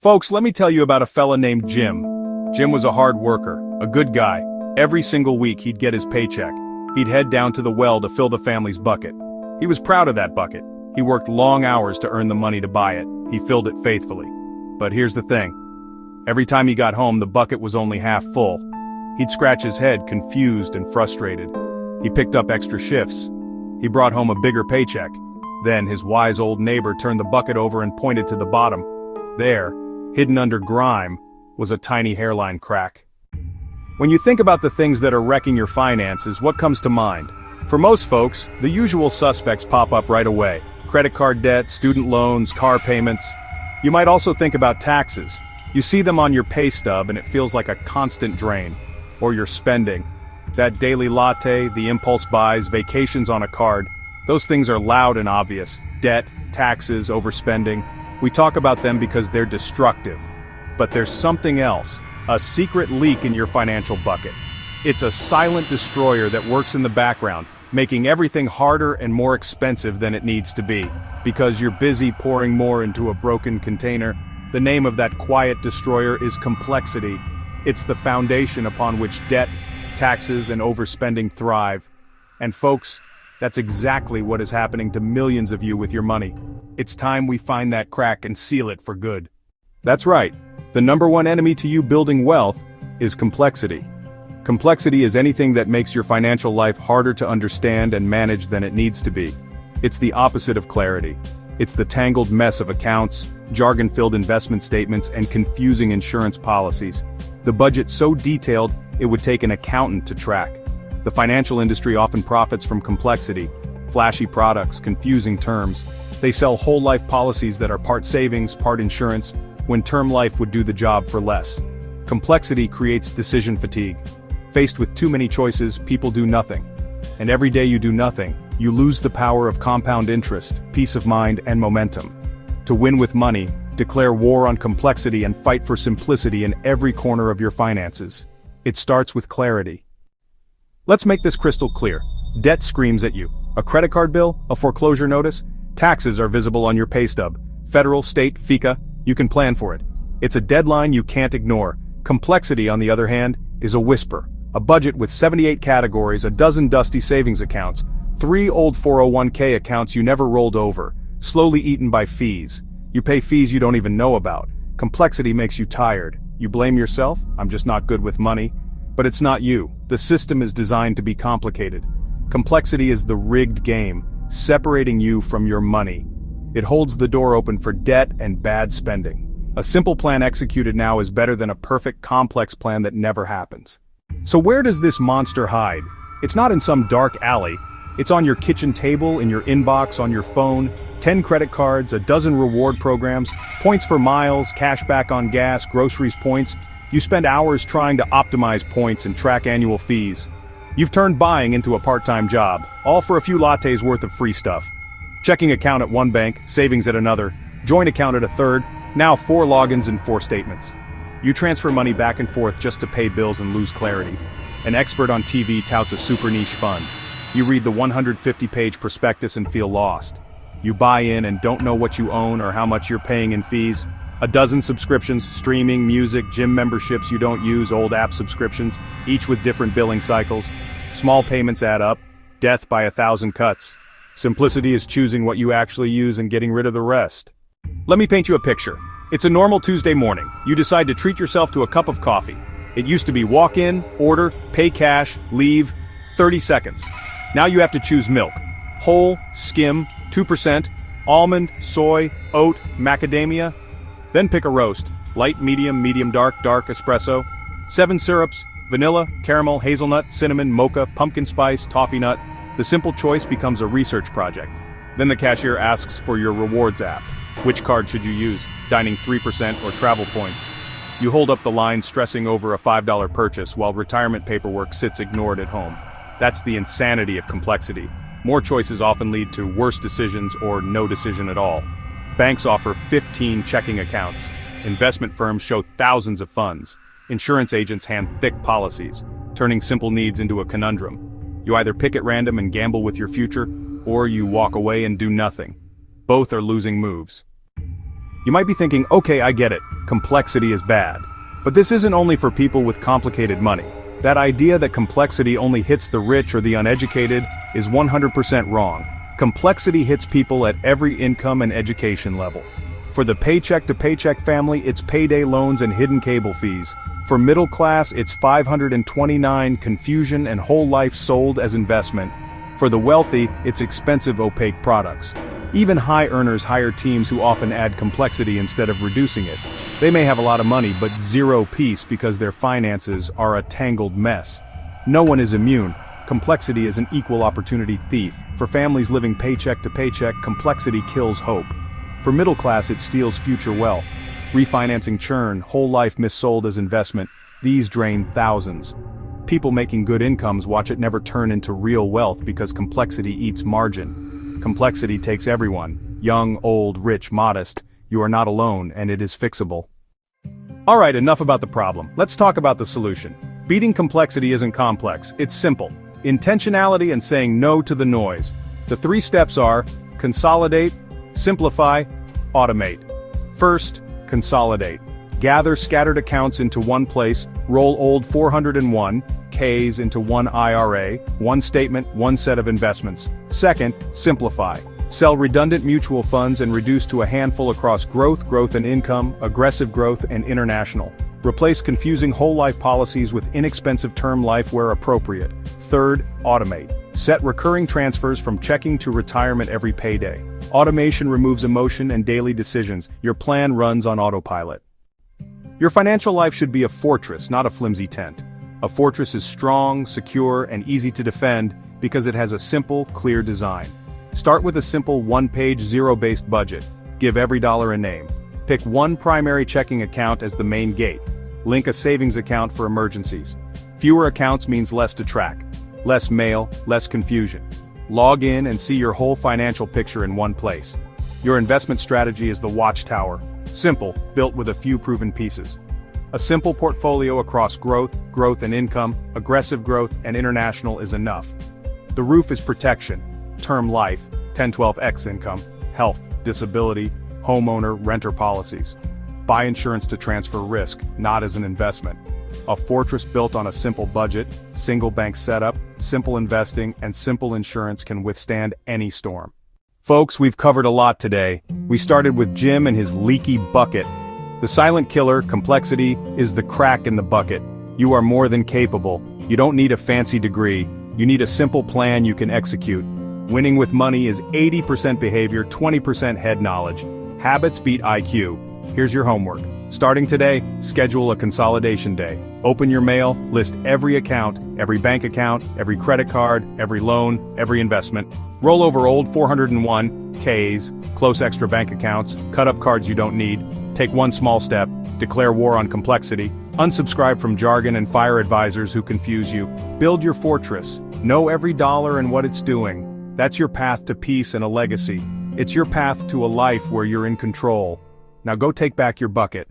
Folks, let me tell you about a fella named Jim. Jim was a hard worker, a good guy. Every single week he'd get his paycheck. He'd head down to the well to fill the family's bucket. He was proud of that bucket. He worked long hours to earn the money to buy it. He filled it faithfully. But here's the thing. Every time he got home, the bucket was only half full. He'd scratch his head, confused and frustrated. He picked up extra shifts. He brought home a bigger paycheck. Then his wise old neighbor turned the bucket over and pointed to the bottom. There, hidden under grime, was a tiny hairline crack. When you think about the things that are wrecking your finances, what comes to mind? For most folks, the usual suspects pop up right away. Credit card debt, student loans, car payments. You might also think about taxes. You see them on your pay stub and it feels like a constant drain. Or your spending. That daily latte, the impulse buys, vacations on a card. Those things are loud and obvious. Debt, taxes, overspending. We talk about them because they're destructive. But there's something else, a secret leak in your financial bucket. It's a silent destroyer that works in the background, making everything harder and more expensive than it needs to be. Because you're busy pouring more into a broken container, the name of that quiet destroyer is complexity. It's the foundation upon which debt, taxes, and overspending thrive. And folks, that's exactly what is happening to millions of you with your money. It's time we find that crack and seal it for good. That's right. The number one enemy to you building wealth is complexity. Complexity is anything that makes your financial life harder to understand and manage than it needs to be. It's the opposite of clarity. It's the tangled mess of accounts, jargon-filled investment statements, and confusing insurance policies. The budget so detailed, it would take an accountant to track. The financial industry often profits from complexity, flashy products, confusing terms. They sell whole life policies that are part savings, part insurance, when term life would do the job for less. Complexity creates decision fatigue. Faced with too many choices, people do nothing. And every day you do nothing, you lose the power of compound interest, peace of mind, and momentum. To win with money, declare war on complexity and fight for simplicity in every corner of your finances. It starts with clarity. Let's make this crystal clear. Debt screams at you. A credit card bill? A foreclosure notice? Taxes are visible on your pay stub. Federal, state, FICA, you can plan for it. It's a deadline you can't ignore. Complexity, on the other hand, is a whisper. A budget with 78 categories, a dozen dusty savings accounts, 3 old 401k accounts you never rolled over, slowly eaten by fees. You pay fees you don't even know about. Complexity makes you tired. You blame yourself? I'm just not good with money. But it's not you. The system is designed to be complicated. Complexity is the rigged game, separating you from your money. It holds the door open for debt and bad spending. A simple plan executed now is better than a perfect, complex plan that never happens. So where does this monster hide? It's not in some dark alley. It's on your kitchen table, in your inbox, on your phone. 10 credit cards, a dozen reward programs, points for miles, cash back on gas, groceries points. You spend hours trying to optimize points and track annual fees. You've turned buying into a part-time job, all for a few lattes worth of free stuff. Checking account at one bank, savings at another, joint account at a third, now 4 logins and 4 statements. You transfer money back and forth just to pay bills and lose clarity. An expert on TV touts a super niche fund. You read the 150-page prospectus and feel lost. You buy in and don't know what you own or how much you're paying in fees. A dozen subscriptions, streaming, music, gym memberships you don't use, old app subscriptions, each with different billing cycles. Small payments add up, death by 1,000 cuts. Simplicity is choosing what you actually use and getting rid of the rest. Let me paint you a picture. It's a normal Tuesday morning. You decide to treat yourself to a cup of coffee. It used to be walk in, order, pay cash, leave, 30 seconds. Now you have to choose milk. Whole, skim, 2%, almond, soy, oat, macadamia. Then pick a roast. Light, medium dark, espresso. 7 syrups, vanilla, caramel, hazelnut, cinnamon, mocha, pumpkin spice, toffee nut. The simple choice becomes a research project. Then the cashier asks for your rewards app. Which card should you use? Dining 3% or travel points? You hold up the line stressing over a $5 purchase while retirement paperwork sits ignored at home. That's the insanity of complexity. More choices often lead to worse decisions or no decision at all. Banks offer 15 checking accounts. Investment firms show thousands of funds. Insurance agents hand thick policies, turning simple needs into a conundrum. You either pick at random and gamble with your future, or you walk away and do nothing. Both are losing moves. You might be thinking, okay, I get it, complexity is bad. But this isn't only for people with complicated money. That idea that complexity only hits the rich or the uneducated is 100% wrong. Complexity hits people at every income and education level. For the paycheck-to-paycheck family, it's payday loans and hidden cable fees. For middle class, it's 529 confusion and whole life sold as investment. For the wealthy, it's expensive opaque products. Even high earners hire teams who often add complexity instead of reducing it. They may have a lot of money but zero peace because their finances are a tangled mess. No one is immune. Complexity is an equal opportunity thief. For families living paycheck to paycheck, complexity kills hope. For middle class, it steals future wealth. Refinancing churn, whole life missold as investment, these drain thousands. People making good incomes watch it never turn into real wealth because complexity eats margin. Complexity takes everyone, young, old, rich, modest. You are not alone, and it is fixable. Alright, enough about the problem. Let's talk about the solution. Beating complexity isn't complex, it's simple. Intentionality and saying no to the noise. The 3 steps are: consolidate, simplify, automate. First, consolidate. Gather scattered accounts into one place, roll old 401(k)s into one IRA, one statement, one set of investments. Second, simplify. Sell redundant mutual funds and reduce to a handful across growth and income, aggressive growth, and international. Replace confusing whole life policies with inexpensive term life where appropriate. Third, automate. Set recurring transfers from checking to retirement every payday. Automation removes emotion and daily decisions. Your plan runs on autopilot. Your financial life should be a fortress, not a flimsy tent. A fortress is strong, secure, and easy to defend because it has a simple, clear design. Start with a simple one-page zero-based budget. Give every dollar a name. Pick one primary checking account as the main gate. Link a savings account for emergencies. Fewer accounts means less to track. Less mail, less confusion. Log in and see your whole financial picture in one place. Your investment strategy is the watchtower. Simple, built with a few proven pieces. A simple portfolio across growth and income, aggressive growth, and international is enough. The roof is protection. Term life, 1012x income, health, disability, homeowner, renter policies. Buy insurance to transfer risk, not as an investment. A fortress built on a simple budget, single bank setup, simple investing, and simple insurance can withstand any storm. Folks, we've covered a lot today. We started with Jim and his leaky bucket. The silent killer, complexity, is the crack in the bucket. You are more than capable. You don't need a fancy degree. You need a simple plan you can execute. Winning with money is 80% behavior, 20% head knowledge. Habits beat IQ. Here's your homework. Starting today, schedule a consolidation day. Open your mail, list every account, every bank account, every credit card, every loan, every investment. Roll over old 401(k)s, close extra bank accounts, cut up cards you don't need. Take one small step, declare war on complexity. Unsubscribe from jargon and fire advisors who confuse you. Build your fortress. Know every dollar and what it's doing. That's your path to peace and a legacy. It's your path to a life where you're in control. Now go take back your bucket.